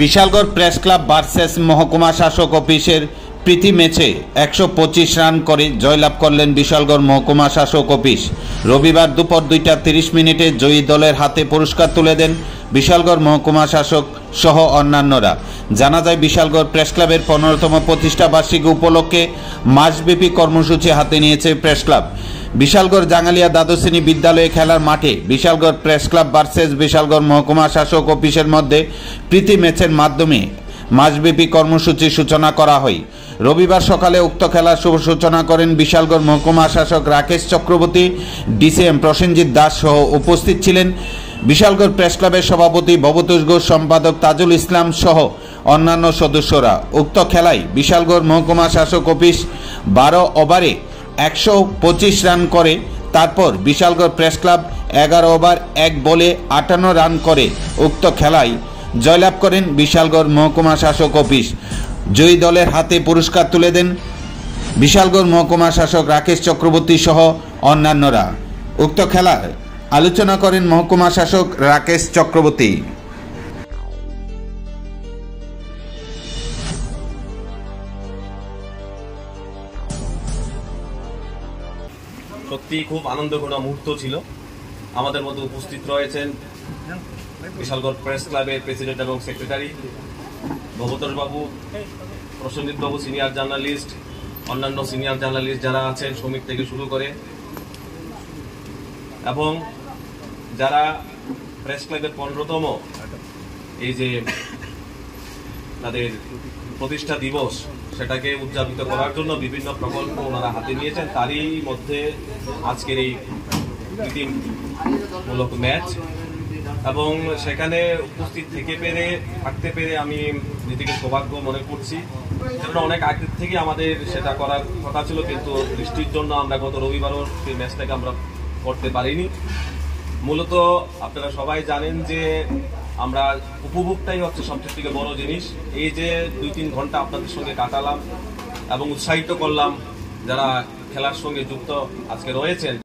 Bishalgarh press club versus মহকুমা শাসক অফিসের প্রীতি ম্যাচে 125 রান করে জয়লাভ করলেন বিশালগড় মহকুমা শাসক অফিস। রবিবার দুপুর 2:30 জয়ী দলের হাতে পুরস্কার তুলে দেন বিশালগড় মহকুমা শাসক সহ অন্যান্যরা। জানা যায়, বিশালগড় প্রেস ক্লাবের 15তম প্রতিষ্ঠা বার্ষিকী উপলক্ষে মাসব্যাপী কর্মসূচি হাতে নিয়েছে প্রেস ক্লাব। বিশালগড় জাঙ্গালিয়া দ্বাদশ শ্রেণী বিদ্যালয়ে খেলার মাঠে Bishalgarh press club versus Bishalgarh মহকুমা শাসক অফিসের মধ্যে প্রীতি ম্যাচের মাধ্যমে মাসব্যাপী কর্মসূচির সূচনা করা হয়। রবিবার সকালে উক্ত খেলার শুভ সূচনা করেন বিশালগড় মহকুমা শাসক রাকেশ চক্রবর্তী, ডিসিএম প্রসেনজিৎ দাস সহ উপস্থিত ছিলেন বিশালগড় প্রেস ক্লাবের সভাপতি ভবতোষ ঘোষ, সম্পাদক তাজুল ইসলাম সহ অন্যান্য সদস্যরা। উক্ত খেলায় বিশালগড় মহকুমা শাসক অফিস 12 ওভারে 125 রান করে। তারপর বিশালগড় প্রেস ক্লাব 11 ওভার 1 বলে 58 রান করে উক্ত খেলায় জয়লাভ করেন বিশালগড় মহকুমা শাসক অফিস। জয়ী দলের হাতে পুরস্কার তুলে দেন বিশালগড় মহকুমা শাসক রাকেশ চক্রবর্তী সহ অন্যান্যরা। উক্ত খেলার আলোচনা করেন মহকুমা শাসক রাকেশ চক্রবর্তী। সত্যি খুব আনন্দঘন মুহূর্ত ছিল। আমাদের মধ্যে উপস্থিত রয়েছেন বিশালগড় প্রেস ক্লাবের প্রেসিডেন্ট এবং সেক্রেটারি ভবতোষ বাবু, প্রসেনজিৎ বাবু সিনিয়র জার্নালিস্ট, অন্যান্য সিনিয়র জার্নালিস্ট যারা আছেন শ্রমিক থেকে শুরু করে, এবং যারা প্রেস ক্লাবের 15তম এই যে তাদের প্রতিষ্ঠা দিবস সেটাকে উদযাপিত করার জন্য বিভিন্ন প্রকল্প ওনারা হাতে নিয়েছেন। তারই মধ্যে আজকের এই প্রীতিমূলক ম্যাচ, এবং সেখানে উপস্থিত থাকতে পেরে আমি নিজেকে সৌভাগ্য মনে করছি। কেননা অনেক আগে থেকে আমাদের সেটা করার কথা ছিল, কিন্তু বৃষ্টির জন্য আমরা গত রবিবারও সেই ম্যাচটাকে আমরা করতে পারিনি। মূলত আপনারা সবাই জানেন যে আমরা উপভোগটাই হচ্ছে সবচেয়ে থেকে বড় জিনিস। এই যে 2-3 ঘন্টা আপনাদের সঙ্গে কাটালাম এবং উৎসাহিত করলাম যারা খেলার সঙ্গে যুক্ত আজকে রয়েছেন।